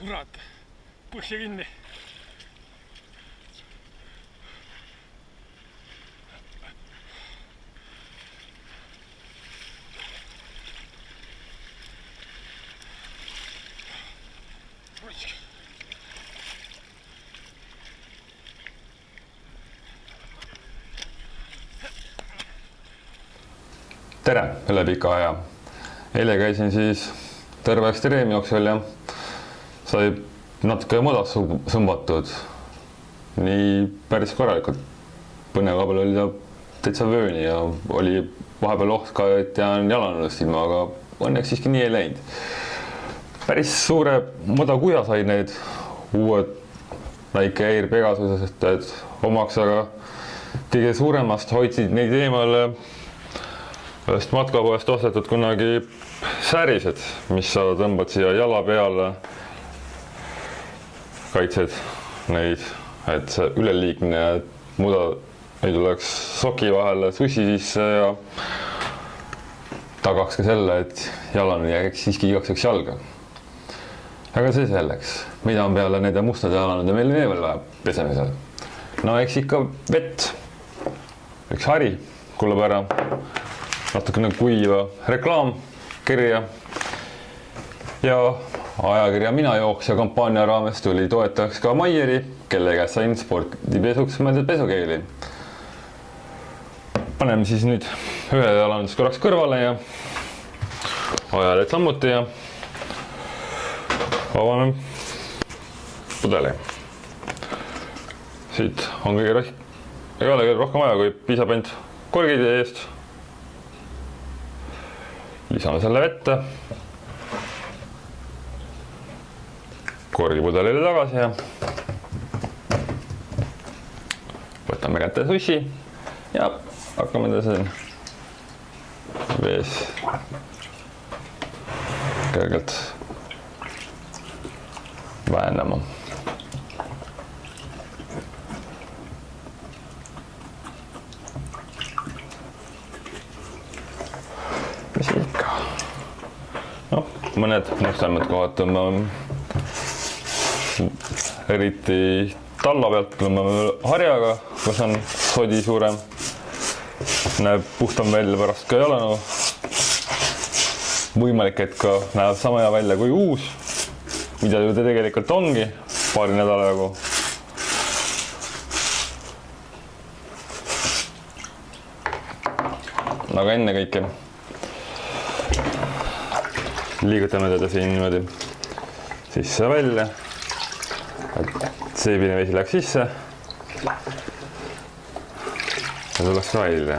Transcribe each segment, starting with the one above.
Kurat, põhja kinni. Tere üle pika aja. Eile käisin siis terve ekstreemjooksel ja sai natuke mõdas sõmbatud. Nii päris korralikult. Põnnevaabel oli ta täitsa vööni ja oli vahepeal oht ka, et jään jalanulust ilma, aga õnneks siiski nii ei läinud. Päris suure mõdakuja sai need uued Nike Air Pegasusest, et omaks, aga kõige suuremast hoidsid neid eemale ühest matkapoest ostetud kunagi särised, mis sa tõmbad siia jala peale, kaitsed neid, et see üleliigne muda ei tuleks soki vahele sussi sisse ja tagaks ka selle, et jalani jääks siiski igakseks jalga. Aga see selleks, mida on peale nende mustade jalanud ja meil veel vaja pesemisel. No eks ikka vett, üks hari kuulab ära, natukene kuiva reklaamkirja ja ajakirja Mina jooksja kampaania raames tuli toetajaks ka Maieri, kelle käest sain spordipesuks mõeldud pesukeeli. Paneme siis nüüd ühe jalandus korraks kõrvale ja ajaled sammuti ja avame pudeli. Siit on ei ole rohkem vaja, kui piisab ainult korgide eest. Lisame selle vette. Korgipudelile tagasi ja võtame kätte sushi ja hakkame ta siin vees kergelt vähendama. Mis ikka? No, mõned mustemad kohad tõmbame eriti talla pealt tõmbame harjaga, kus on sodi suurem. Näeb puhtam välja pärast ka jalanu. Võimalik, et ka näeb sama hea välja kui uus, mida ju ta tegelikult ongi paari nädala jagu. Aga enne kõike liigutame teda siin niimoodi sisse välja, et seebine vesi läks sisse ja tuleks ka välja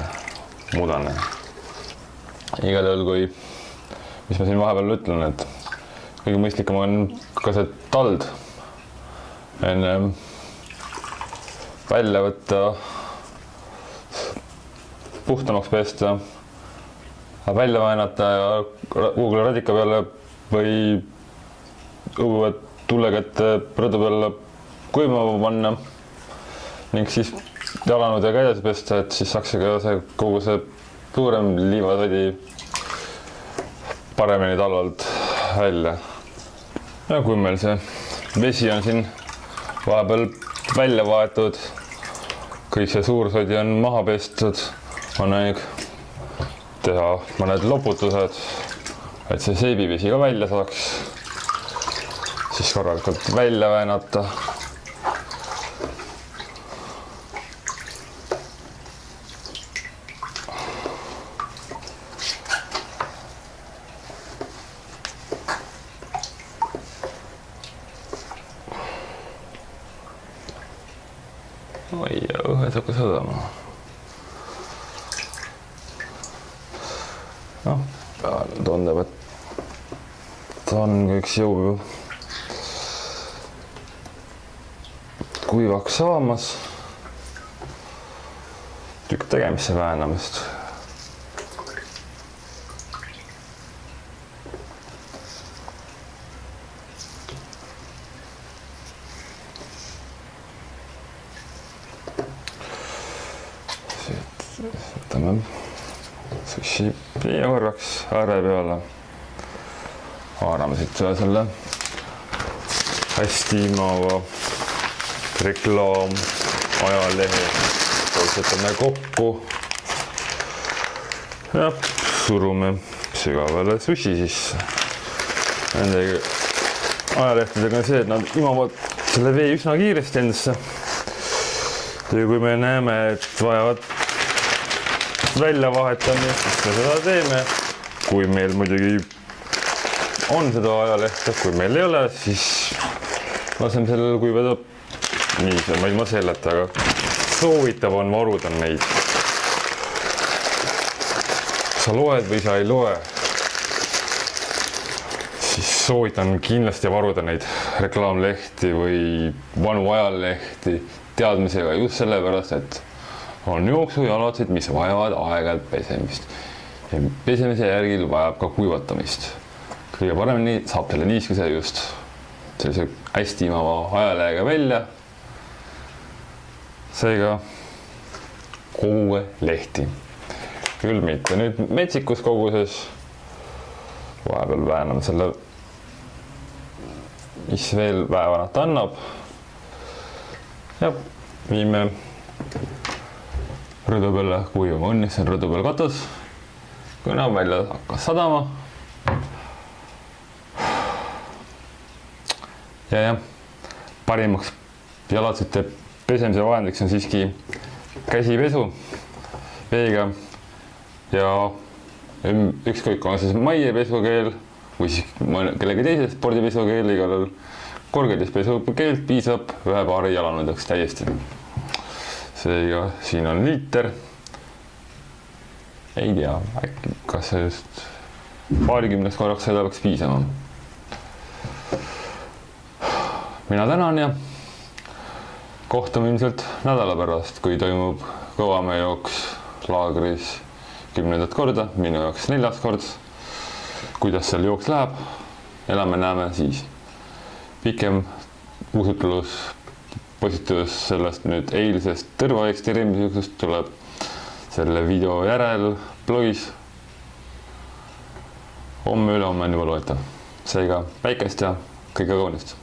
mudane. Igal juhul, kui, mis ma siin vahepeal ütlen, et kõige mõistlikum on ka see tald enne välja võtta, puhtamaks pesta, välja vaenata ja Google radika peale või õue tulekätte rõdu peale kuivama panna ning siis jalanud ja käides pesta, et siis saaks ka see kogu see suurem liivasodi paremini talvalt välja. Ja kui meil see vesi on siin vahepeal välja vaetud, kõik see suur sodi on maha pestud, on aeg teha mõned loputused, et see seebivesi ka välja saaks, siis korralikult välja väänata. Oi, õhes hakkas sõdama. No, tundub, et on kõik jõu kuivaks saamas. Tükk tegemisse väänamist. Võtame sushi ja korraks ääre peale. Haarame siit selle hästi imava reklaam, ajalehe, võtame kokku ja surume sügavale sushi sisse. Nende ajalehtedega on see, et nad imavad selle vee üsna kiiresti endasse. Ja kui me näeme, et vajavad välja vahetamist, siis me seda teeme. Kui meil muidugi on seda ajalehte, kui meil ei ole, siis laseme sellel kuivada nii, see on ilma selleta, aga soovitav on varuda neid. Sa loed või sa ei loe, siis soovitan kindlasti varuda neid reklaamlehti või vanu ajalehti teadmisega just sellepärast, et on jooksujalatsid, mis vajavad aeg-ajalt pesemist. Ja pesemise järgil vajab ka kuivatamist. Kõige paremini saab selle niiskuse just sellise hästi imava ajalehega välja. Seega koguge lehti. Küll mitte nüüd metsikus koguses. Vahepeal vääname selle, mis veel päevanat annab. Ja viime rõdu peale kuivama. Õnneks on rõdu peal katus. Kõna välja hakkas sadama. Ja parimaks jalatsite pesemise vahendiks on siiski käsipesu veega ja ükskõik on siis maiepesukeel või siis kellegi teise spordipesukeel, igal korgedispesukeelt piisab ühe paari jalanudeks täiesti. Seega siin on liiter. Ei tea, äkki kas see just paarikümneks korraks seda peaks piisama. Mina tänan ja kohtume ilmselt nädala pärast, kui toimub Kõvamäe jooks laagris 10. korda, minu jaoks 4. kord. Kuidas seal jooks läheb, elame-näeme siis. Pikem usutlus positiivs sellest nüüd eilsest tõrva ekstreemsusest tuleb selle video järel blogis. Homme ülehomme on juba loetav. Seega päikest ja kõige kaunist.